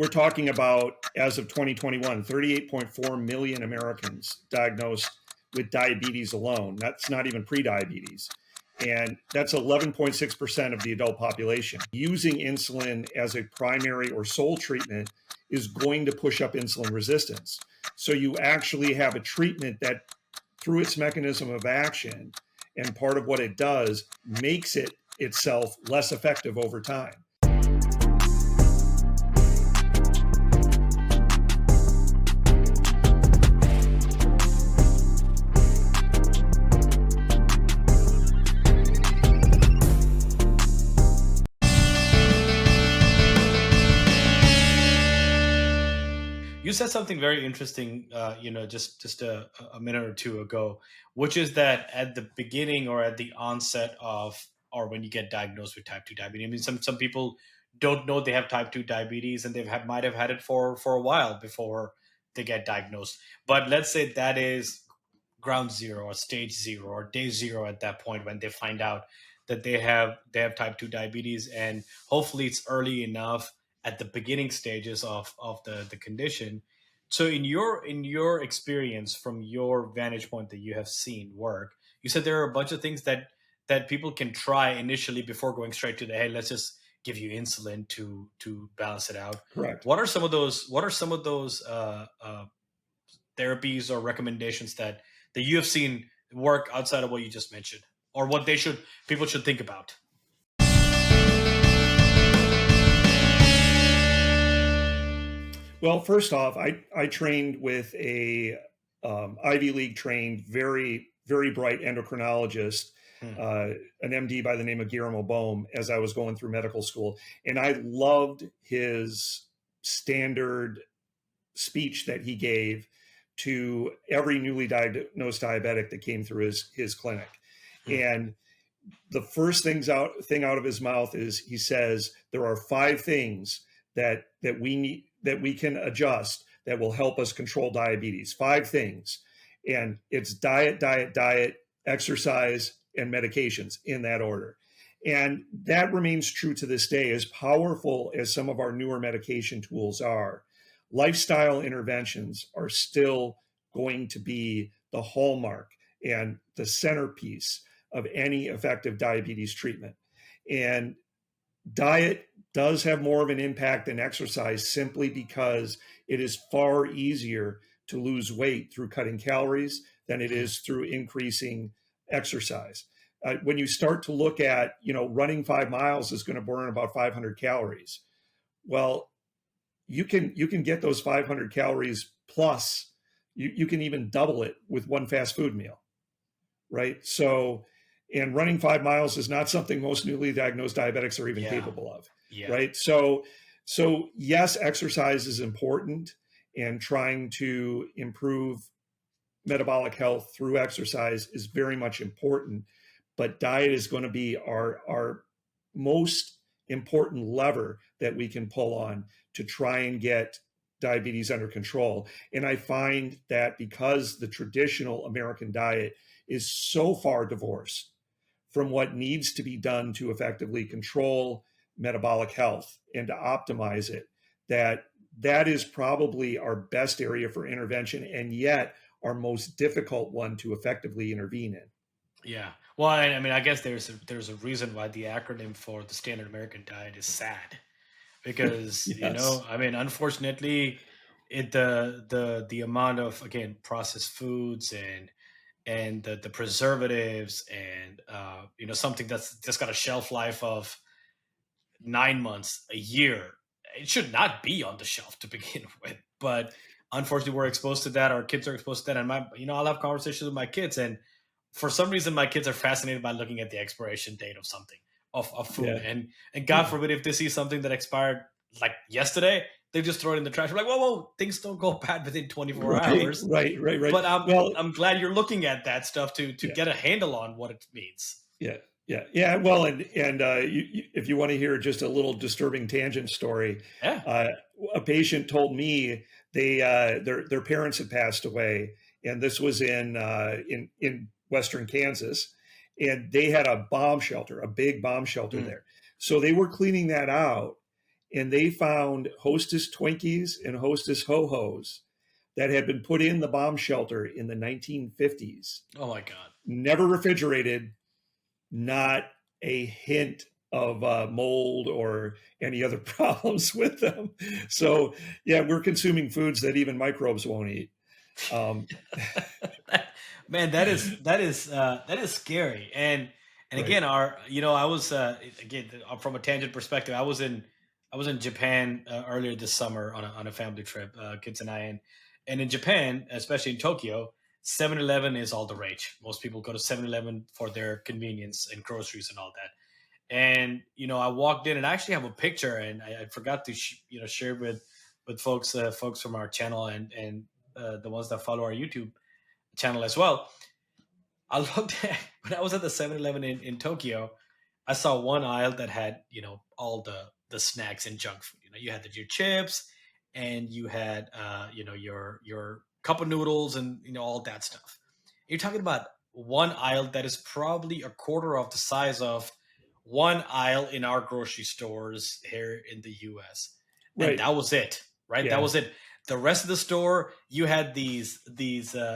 we're talking about, as of 2021, 38.4 million Americans diagnosed with diabetes alone. That's not even prediabetes. And that's 11.6% of the adult population. Using insulin as a primary or sole treatment is going to push up insulin resistance. So you actually have a treatment that, through its mechanism of action and part of what it does, makes it itself less effective over time. You said something very interesting, just a minute or two ago, which is that at the beginning or at the onset of, or when you get diagnosed with type 2 diabetes, I mean, some people don't know they have type 2 diabetes and might have had it for a while before they get diagnosed. But let's say that is ground zero or stage zero or day zero at that point when they find out that they have type 2 diabetes, and hopefully it's early enough at the beginning stages of the condition. So in your experience, from your vantage point that you have seen work, you said there are a bunch of things that people can try initially before going straight to the, hey, let's just give you insulin to balance it out. Correct. What are some of those therapies or recommendations that you have seen work outside of what you just mentioned, or what people should think about? Well, first off, I trained with a Ivy League trained, very, very bright endocrinologist, an MD by the name of Guillermo Bohm, as I was going through medical school. And I loved his standard speech that he gave to every newly diagnosed diabetic that came through his clinic. And the first thing out of his mouth is, he says, there are 5 things that we need, that we can adjust, that will help us control diabetes. 5 things. And it's diet, exercise, and medications, in that order. And that remains true to this day. As powerful as some of our newer medication tools are, lifestyle interventions are still going to be the hallmark and the centerpiece of any effective diabetes treatment. And diet does have more of an impact than exercise, simply because it is far easier to lose weight through cutting calories than it is through increasing exercise. When you start to look at, running 5 miles is going to burn about 500 calories. Well, you can get those 500 calories plus. You can even double it with one fast food meal, right? So, and running 5 miles is not something most newly diagnosed diabetics are even capable of, right? So yes, exercise is important, and trying to improve metabolic health through exercise is very much important. But diet is going to be our most important lever that we can pull on to try and get diabetes under control. And I find that because the traditional American diet is so far divorced from what needs to be done to effectively control metabolic health and to optimize it, that is probably our best area for intervention, and yet our most difficult one to effectively intervene in. Yeah. Well, I mean, I guess there's a reason why the acronym for the standard American diet is SAD, because Yes. I mean, unfortunately, the amount of, again, processed foods and the preservatives and something that's just got a shelf life of 9 months, a year, it should not be on the shelf to begin with. But unfortunately, we're exposed to that. Our kids are exposed to that, and I'll have conversations with my kids, and for some reason, my kids are fascinated by looking at the expiration date of something, of food. And God forbid, if they see something that expired like yesterday, they just throw it in the trash. We're like, whoa, things don't go bad within 24 hours. Right. But I'm glad you're looking at that stuff to get a handle on what it means. Yeah. Well, and if you want to hear just a little disturbing tangent story, a patient told me their parents had passed away, and this was in Western Kansas, and they had a big bomb shelter there. So they were cleaning that out, and they found Hostess Twinkies and Hostess Ho-Hos that had been put in the bomb shelter in the 1950s, Oh my God. never refrigerated, not a hint of mold or any other problems with them. So yeah, we're consuming foods that even microbes won't eat. Um, Man, that is scary. And right. again, our I was again from a tangent perspective. I was in Japan earlier this summer on a family trip, kids and I, and in Japan, especially in Tokyo, 7-Eleven is all the rage. Most people go to 7-Eleven for their convenience and groceries and all that. And I walked in and I actually have a picture, and I forgot to share with folks from our channel and the ones that follow our YouTube channel as well. I looked at when I was at the 7-Eleven in Tokyo, I saw one aisle that had, all the snacks and junk food. You had your chips and you had your cup of noodles and all that stuff. You're talking about one aisle that is probably a quarter of the size of one aisle in our grocery stores here in the US. And Right. that was it, right? That Yeah. was it. The rest of the store, you had these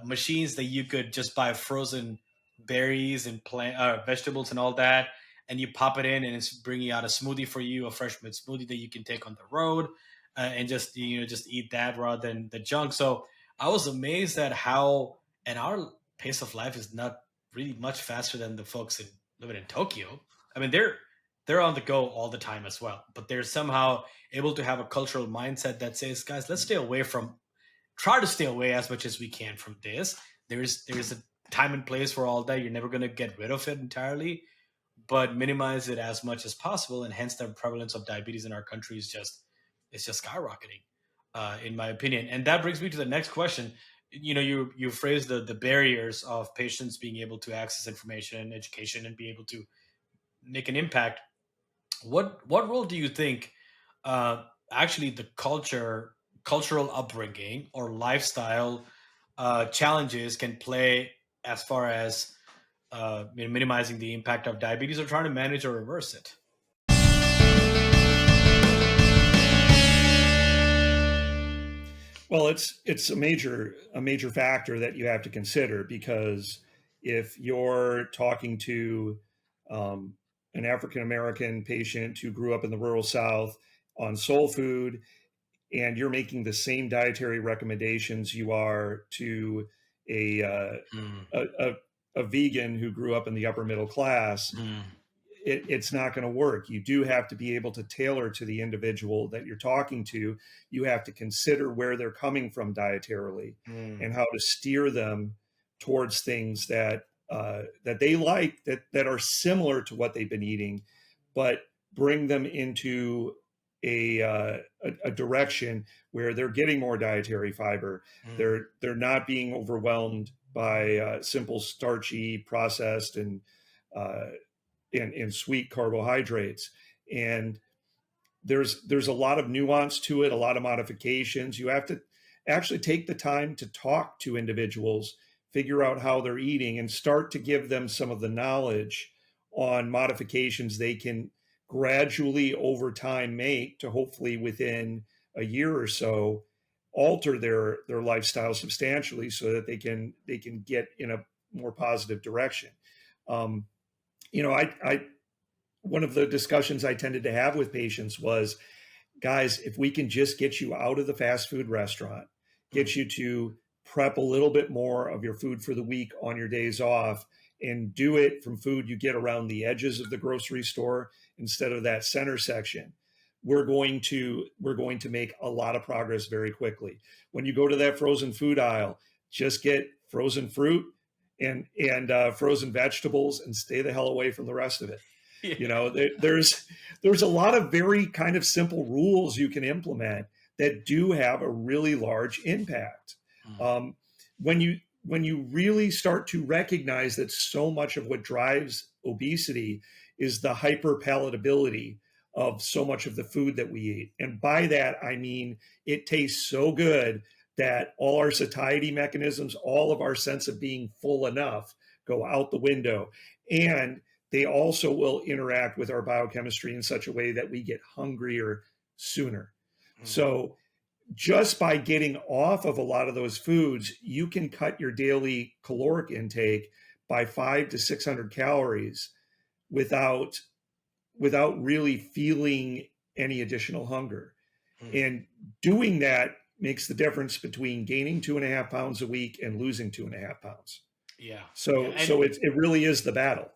machines that you could just buy frozen berries and plant vegetables and all that, and you pop it in, and it's bringing out a smoothie for you, a fresh made smoothie that you can take on the road, and just just eat that rather than the junk. So I was amazed at how, and our pace of life is not really much faster than the folks living in Tokyo. I mean, they're on the go all the time as well, but they're somehow able to have a cultural mindset that says, guys, let's try to stay away as much as we can from this. There's a time and place for all that. You're never going to get rid of it entirely, but minimize it as much as possible. And hence the prevalence of diabetes in our country is just skyrocketing, in my opinion. And that brings me to the next question. You phrased the barriers of patients being able to access information and education and be able to make an impact. What role do you think actually the cultural upbringing or lifestyle challenges can play as far as minimizing the impact of diabetes or trying to manage or reverse it? Well, it's a major factor that you have to consider, because if you're talking to um, an African American patient who grew up in the rural South on soul food, and you're making the same dietary recommendations you are to a uh, Mm, a, a, a vegan who grew up in the upper middle class, mm, it's not going to work. You do have to be able to tailor to the individual that you're talking to. You have to consider where they're coming from dietarily mm, and how to steer them towards things that they like, that are similar to what they've been eating, but bring them into a direction where they're getting more dietary fiber. mm, They're not being overwhelmed by simple starchy processed uh, and sweet carbohydrates. And there's a lot of nuance to it, a lot of modifications. You have to actually take the time to talk to individuals, figure out how they're eating, and start to give them some of the knowledge on modifications they can gradually over time make to hopefully within a year or so alter their lifestyle substantially so that they can get in a more positive direction. Um, I one of the discussions I tended to have with patients was, guys, if we can just get you out of the fast food restaurant, mm. get you to prep a little bit more of your food for the week on your days off, and do it from food you get around the edges of the grocery store instead of that center section, we're going to make a lot of progress very quickly. When you go to that frozen food aisle, just get frozen fruit and frozen vegetables, and stay the hell away from the rest of it. Yeah. There's a lot of very kind of simple rules you can implement that do have a really large impact. Mm, Um, when you really start to recognize that so much of what drives obesity is the hyperpalatability of so much of the food that we eat, and by that I mean it tastes so good that all our satiety mechanisms, all of our sense of being full enough, go out the window. And they also will interact with our biochemistry in such a way that we get hungrier sooner. Mm. So just by getting off of a lot of those foods, you can cut your daily caloric intake by 500 to 600 calories without really feeling any additional hunger. Mm. And doing that makes the difference between gaining 2.5 pounds a week and losing 2.5 pounds. Yeah, yeah, So it really is the battle.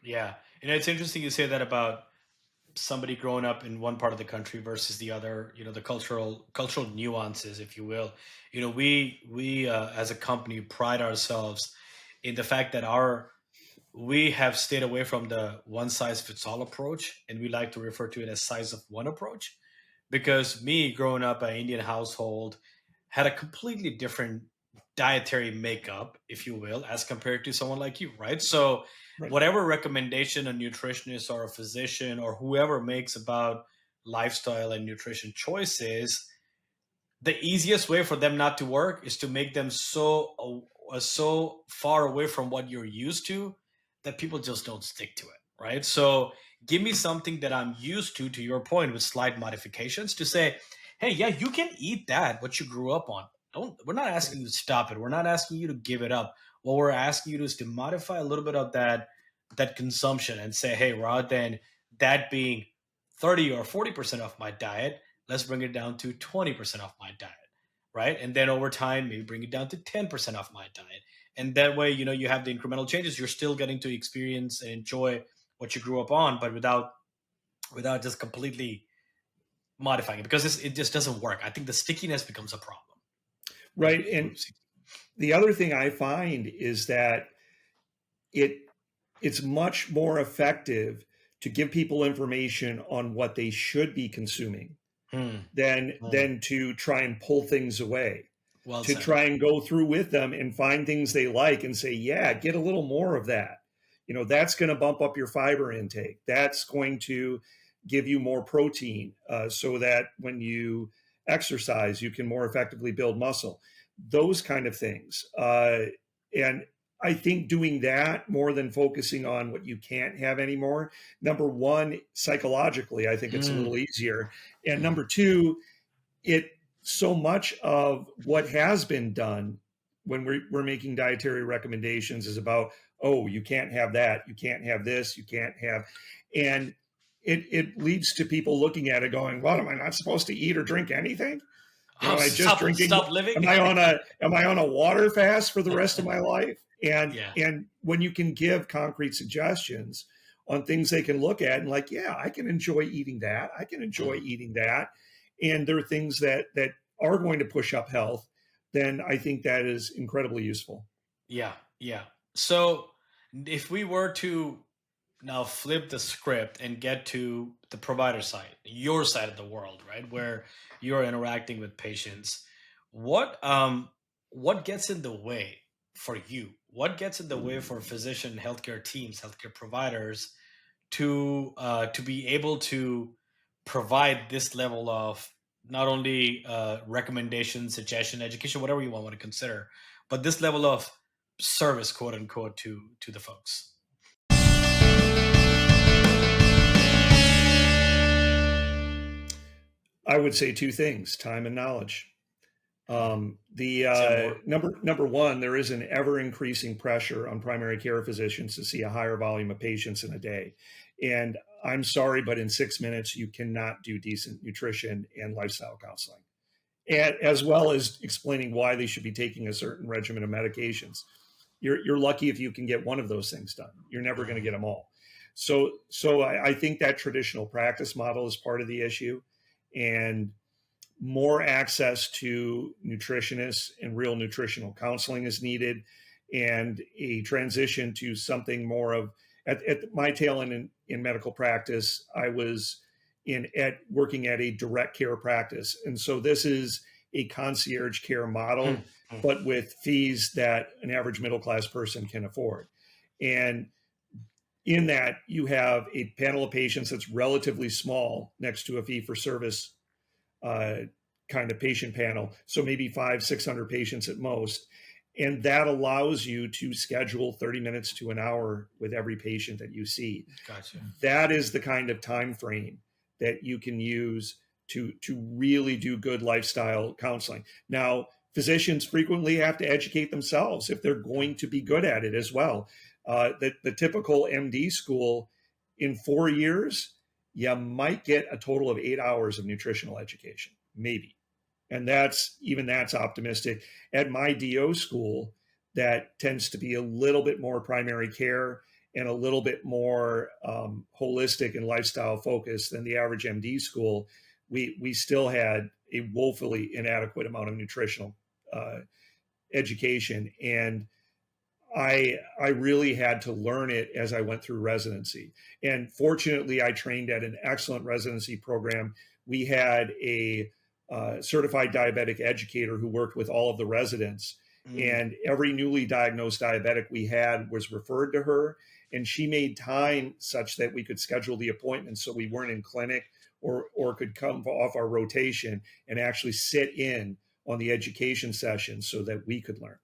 yeah. And it's interesting you say that about somebody growing up in one part of the country versus the other. The cultural nuances, if you will. We as a company pride ourselves in the fact that our we have stayed away from the one size fits all approach, and we like to refer to it as size of one approach. Because me growing up an Indian household had a completely different dietary makeup, if you will, as compared to someone like you, right? So Right. whatever recommendation a nutritionist or a physician or whoever makes about lifestyle and nutrition choices, the easiest way for them not to work is to make them so far away from what you're used to that people just don't stick to it, right? So give me something that I'm used to your point, with slight modifications, to say, hey, yeah, you can eat that what you grew up on. Don't We're not Right. asking you to stop it, we're not asking you to give it up. What we're asking you to is to modify a little bit of that consumption, and say, hey, rather than that being 30 or 40% of my diet, let's bring it down to 20% off my diet, right? And then over time, maybe bring it down to 10% off my diet. And that way, you have the incremental changes. You're still getting to experience and enjoy what you grew up on, but without just completely modifying it, because it just doesn't work. I think the stickiness becomes a problem when Right. And groups. the other thing I find is that it it's much more effective to give people information on what they should be consuming Hmm. Hmm. than to try and pull things away. Well To said. try and go through with them and find things they like and say, yeah, get a little more of that. That's going to bump up your fiber intake. That's going to give you more protein so that when you exercise, you can more effectively build muscle. Those kind of things. And I think doing that more than focusing on what you can't have anymore. Number one, psychologically, I think it's a Hmm. little easier. And Hmm. number two, it so much of what has been done when we're making dietary recommendations is about, oh, you can't have that, you can't have this, you can't have, and it leads to people looking at it going, what, am I not supposed to eat or drink anything? Am I just drinking? Stop living. Am I on a water fast for the rest of my life? Yeah. And when you can give concrete suggestions on things they can look at and like, yeah, I can enjoy eating that. I can enjoy Hmm. eating that. And there are things that are going to push up health, then I think that is incredibly useful. Yeah. Yeah. So if we were to now flip the script and get to the provider side, your side of the world, right, where you're interacting with patients, what gets in the way for you? What gets in the way for physician, healthcare teams, healthcare providers to be able to provide this level of not only recommendation, suggestion, education, whatever you want to consider, but this level of service, quote unquote, to the folks? I would say two things: time and knowledge. Hmm. The Say more. number one, there is an ever increasing pressure on primary care physicians to see a higher volume of patients in a day. And I'm sorry, but in 6 minutes, you cannot do decent nutrition and lifestyle counseling, and as well as explaining why they should be taking a certain regimen of medications. You're lucky if you can get one of those things done. You're never going to get Mhm. them all. So I think that traditional practice model is part of the issue, and more access to nutritionists and real nutritional counseling is needed, and a transition to something more of at my tail end in medical practice. I was in at working at a direct care practice, and so this is a concierge care Hmm. model, Hmm. but with fees that an average middle class person can afford. And in that, you have a panel of patients that's relatively small next to a fee for service uh, kind of patient panel. So maybe 500 to 600 patients at most. And that allows you to schedule 30 minutes to an hour with every patient that you see. Gotcha. That is the kind of time frame that you can use to really do good lifestyle counseling. Now, physicians frequently have to educate themselves if they're going to be good at it as well. The typical MD school, in 4 years, you might get a total of 8 hours of nutritional education, maybe. And that's optimistic. At my DO school, that tends to be a little bit more primary care and a little bit more holistic and lifestyle focused than the average MD school. We still had a woefully inadequate amount of nutritional education, and I really had to learn it as I went through residency. And fortunately, I trained at an excellent residency program. We had a certified diabetic educator who worked with all of the residents. Mm. And every newly diagnosed diabetic we had was referred to her. And she made time such that we could schedule the appointments so we weren't in clinic, or could come off our rotation and actually sit in on the education session so that we could learn.